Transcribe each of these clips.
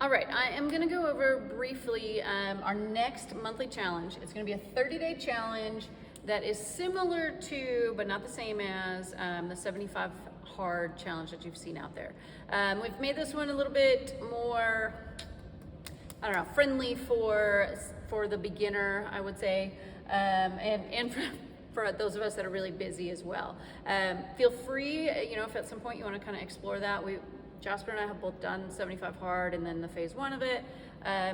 All right, I am going to go over briefly our next monthly challenge. It's going to be a 30-day challenge that is similar to, but not the same as, the 75 hard challenge that you've seen out there. We've made this one a little bit more, I don't know, friendly for the beginner, I would say, and for those of us that are really busy as well. Feel free, if at some point you want to kind of explore that. Jasper and I have both done 75 hard and then the phase 1 of it.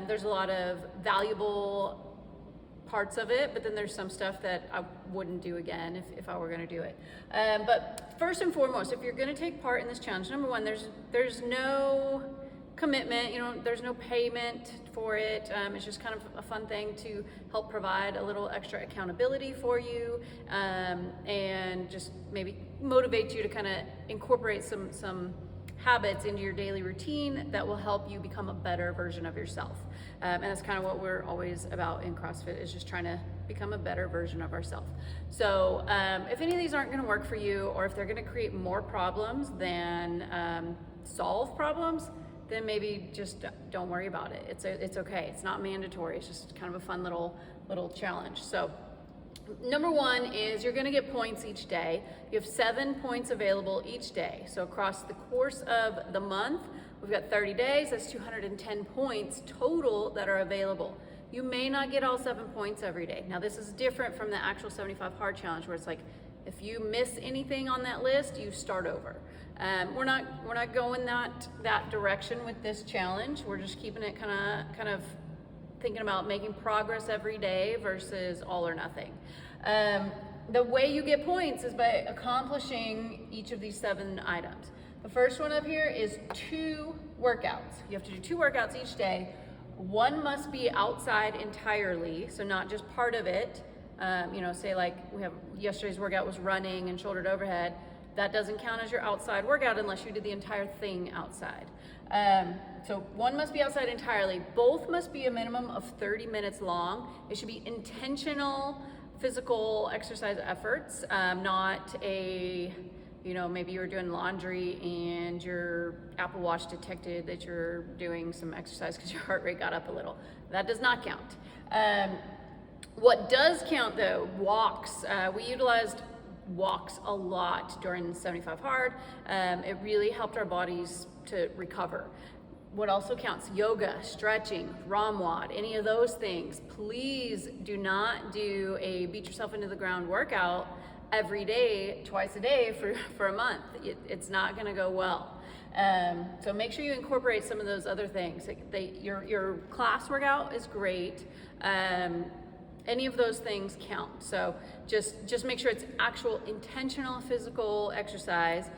There's a lot of valuable parts of it, but then there's some stuff that I wouldn't do again if I were going to do it. But first and foremost, if you're going to take part in this challenge, number one, there's no commitment, there's no payment for it. It's just kind of a fun thing to help provide a little extra accountability for you, and just maybe motivate you to kind of incorporate some habits into your daily routine that will help you become a better version of yourself. And that's kind of what we're always about in CrossFit, is just trying to become a better version of ourselves. So if any of these aren't going to work for you, or if they're going to create more problems than solve problems, then maybe just don't worry about it. It's okay. It's not mandatory. It's just kind of a fun little challenge. So number one is you're going to get points each day. You have 7 points available each day. So across the course of the month, we've got 30 days. That's 210 points total that are available. You may not get all 7 points every day. Now this is different from the actual 75 hard challenge, where it's like, if you miss anything on that list, you start over. We're not going that direction with this challenge. We're just keeping it kind of thinking about making progress every day versus all or nothing. The way you get points is by accomplishing each of these 7 items. The first one up here is 2 workouts. You have to do 2 workouts each day. One must be outside entirely, so not just part of it. Say like yesterday's workout was running and shoulder to overhead. That doesn't count as your outside workout unless you did the entire thing outside. So one must be outside entirely. Both must be a minimum of 30 minutes long. It should be intentional physical exercise efforts, not maybe you were doing laundry and your Apple Watch detected that you're doing some exercise because your heart rate got up a little. That does not count. What does count though, walks. We utilized walks a lot during 75 hard. It really helped our bodies to recover. What also counts, yoga, stretching, ROMWOD, any of those things. Please do not do a beat yourself into the ground workout every day, twice a day for a month. It's not gonna go well. So make sure you incorporate some of those other things. Your class workout is great. Any of those things count. So just make sure it's actual intentional physical exercise.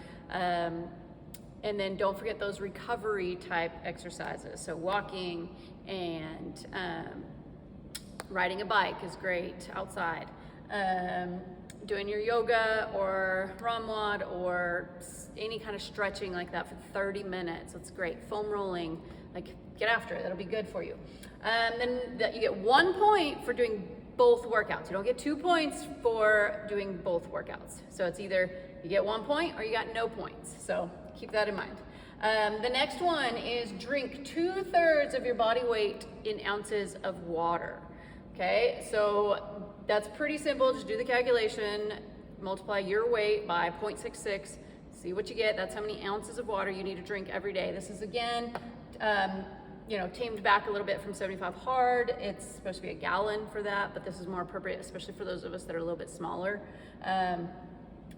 And then don't forget those recovery type exercises. So walking and riding a bike is great outside. Doing your yoga or ROMWOD or any kind of stretching like that for 30 minutes. That's great. Foam rolling, get after it. That'll be good for you. Then you get 1 point for doing both workouts. You don't get 2 points for doing both workouts. So it's either you get 1 point or you got no points. So keep that in mind. The next one is drink 2/3 of your body weight in ounces of water. Okay, so that's pretty simple. Just do the calculation, multiply your weight by 0.66, see what you get. That's how many ounces of water you need to drink every day. This is again, tamed back a little bit from 75 hard. It's supposed to be a gallon for that, but this is more appropriate, especially for those of us that are a little bit smaller.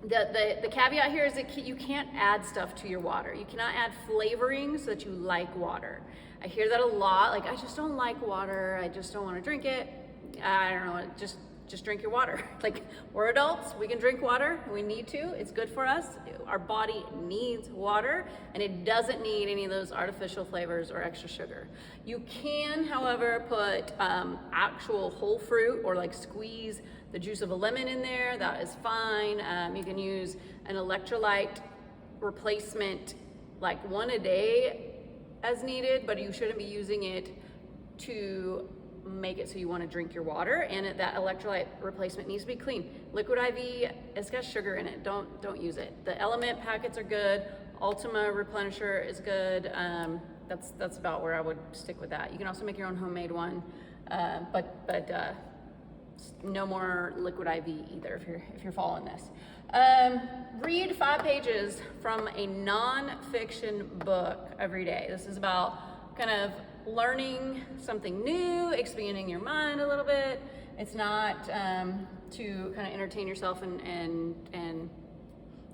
The caveat here is that you can't add stuff to your water. You cannot add flavoring so that you like water. I hear that a lot, I just don't like water, I just don't want to drink it. I don't know, just drink your water. We're adults, we can drink water, we need to, it's good for us. Our body needs water, and it doesn't need any of those artificial flavors or extra sugar. You can, however, put actual whole fruit or squeeze the juice of a lemon in there. That is fine. You can use an electrolyte replacement, 1 a day as needed, but you shouldn't be using it to make it so you want to drink your water, and that electrolyte replacement needs to be clean. Liquid IV, it's got sugar in it. Don't use it. The Element packets are good. Ultima Replenisher is good. that's about where I would stick with that. You can also make your own homemade one, but no more liquid IV either if you're following this. Read 5 pages from a nonfiction book every day. This is about kind of learning something new, expanding your mind a little bit. It's not to kind of entertain yourself and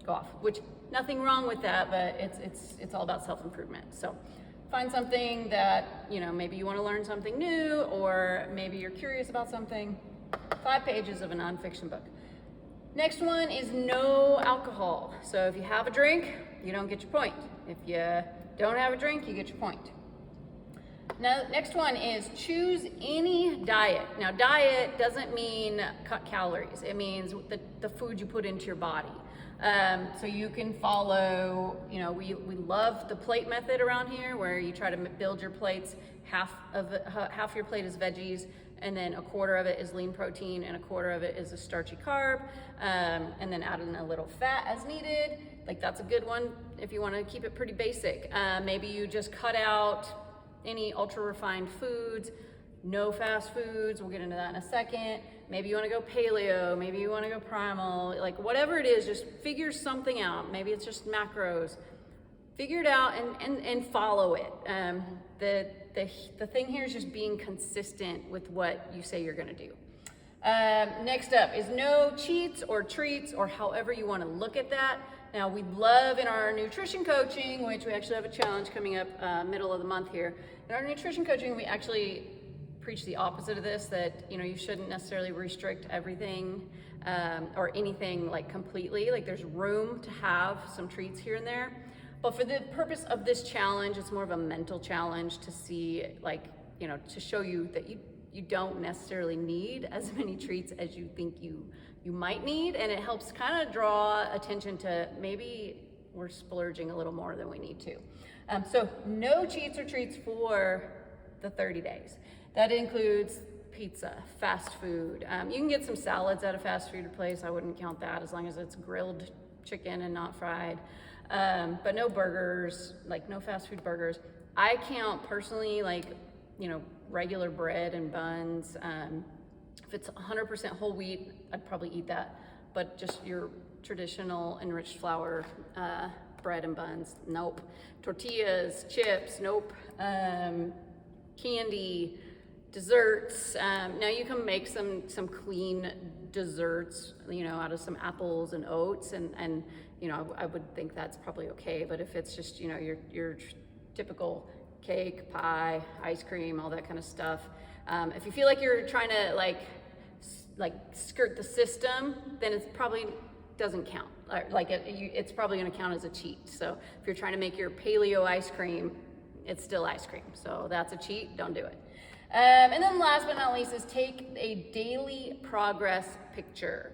go off, which nothing wrong with that, but it's all about self-improvement. So find something that, you know, maybe you want to learn something new, or maybe you're curious about something. 5 pages of a nonfiction book. Next one is no alcohol. So if you have a drink, you don't get your point. If you don't have a drink, you get your point. Now, next one is choose any diet. Now, diet doesn't mean cut calories. It means the food you put into your body. So you can follow, you know, we love the plate method around here, where you try to build your plates. Half your plate is veggies, and then a quarter of it is lean protein, and a quarter of it is a starchy carb, and then add in a little fat as needed. Like, that's a good one if you want to keep it pretty basic. Maybe you just cut out any ultra refined foods, no fast foods. We'll get into that in a second. Maybe you want to go paleo, maybe you want to go primal, like whatever it is, just figure something out. Maybe it's just macros. Figure it out and follow it. The thing here is just being consistent with what you say you're going to do. Next up is no cheats or treats, or however you want to look at that. Now, we love in our nutrition coaching, which we actually have a challenge coming up middle of the month here. In our nutrition coaching, we actually preach the opposite of this, that, you know, you shouldn't necessarily restrict everything or anything like completely. Like, there's room to have some treats here and there. But for the purpose of this challenge, it's more of a mental challenge to see, like, you know, to show you that you don't necessarily need as many treats as you think you might need. And it helps kind of draw attention to maybe we're splurging a little more than we need to. So no cheats or treats for the 30 days. That includes pizza, fast food. You can get some salads at a fast food place. I wouldn't count that, as long as it's grilled chicken and not fried. But no burgers, like no fast food burgers. I count personally, like, you know, regular bread and buns. If it's 100% whole wheat, I'd probably eat that. But just your traditional enriched flour bread and buns, nope. Tortillas, chips, nope. Candy, desserts. Now you can make some clean desserts, you know, out of some apples and oats, and you know, I would think that's probably okay. But if it's just, you know, your typical cake, pie, ice cream, all that kind of stuff, if you feel like you're trying to like skirt the system, then it probably doesn't count. Like it's probably going to count as a cheat. So if you're trying to make your paleo ice cream, it's still ice cream. So that's a cheat. Don't do it. And then last but not least is take a daily progress picture.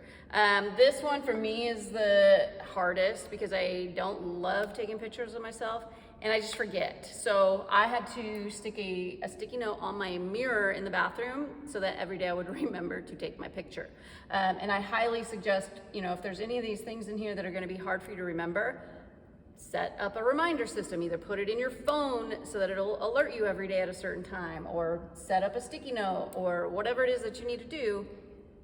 This one for me is the hardest because I don't love taking pictures of myself and I just forget. So I had to stick a sticky note on my mirror in the bathroom so that every day I would remember to take my picture. And I highly suggest, you know, if there's any of these things in here that are going to be hard for you to remember, set up a reminder system. Either put it in your phone so that it'll alert you every day at a certain time, or set up a sticky note, or whatever it is that you need to do.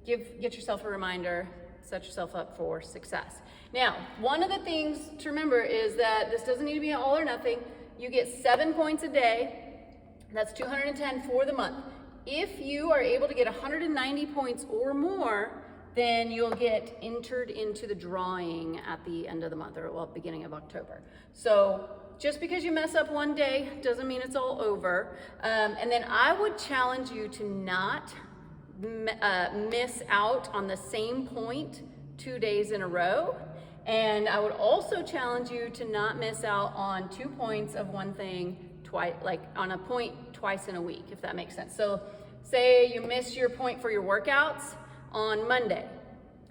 Get yourself a reminder, set yourself up for success. Now, one of the things to remember is that this doesn't need to be an all or nothing. You get 7 points a day. That's 210 for the month. If you are able to get 190 points or more, then you'll get entered into the drawing at the end of the month, or well, beginning of October. So just because you mess up one day doesn't mean it's all over. And then I would challenge you to not miss out on the same point 2 days in a row. And I would also challenge you to not miss out on 2 points of one thing twice, like on a point twice in a week, if that makes sense. So say you miss your point for your workouts on Monday.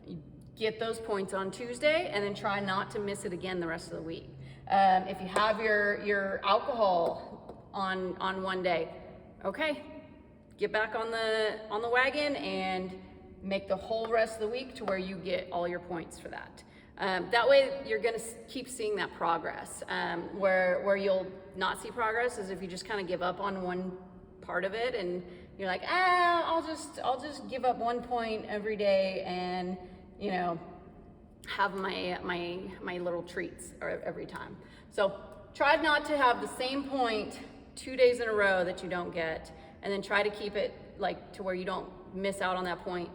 You get those points on Tuesday, and then try not to miss it again the rest of the week. If you have your alcohol on one day, okay, get back on the wagon and make the whole rest of the week to where you get all your points for that. That way you're gonna keep seeing that progress. Where you'll not see progress is if you just kind of give up on one part of it and you're like, I'll just give up 1 point every day and, you know, have my little treats every time. So try not to have the same point 2 days in a row that you don't get, and then try to keep it like to where you don't miss out on that point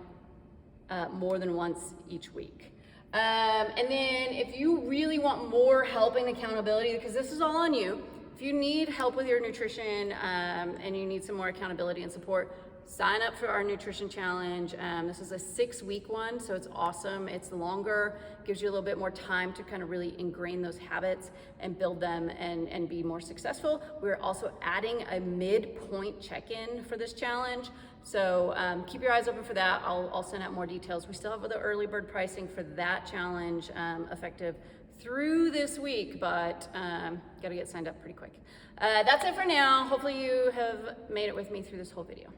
more than once each week. And then if you really want more help and accountability, because this is all on you, if you need help with your nutrition and you need some more accountability and support, sign up for our nutrition challenge. This is a 6-week one, so it's awesome. It's longer, gives you a little bit more time to kind of really ingrain those habits and build them and be more successful. We're also adding a midpoint check-in for this challenge. So keep your eyes open for that. I'll send out more details. We still have the early bird pricing for that challenge effective through this week, but gotta get signed up pretty quick. That's it for now. Hopefully you have made it with me through this whole video.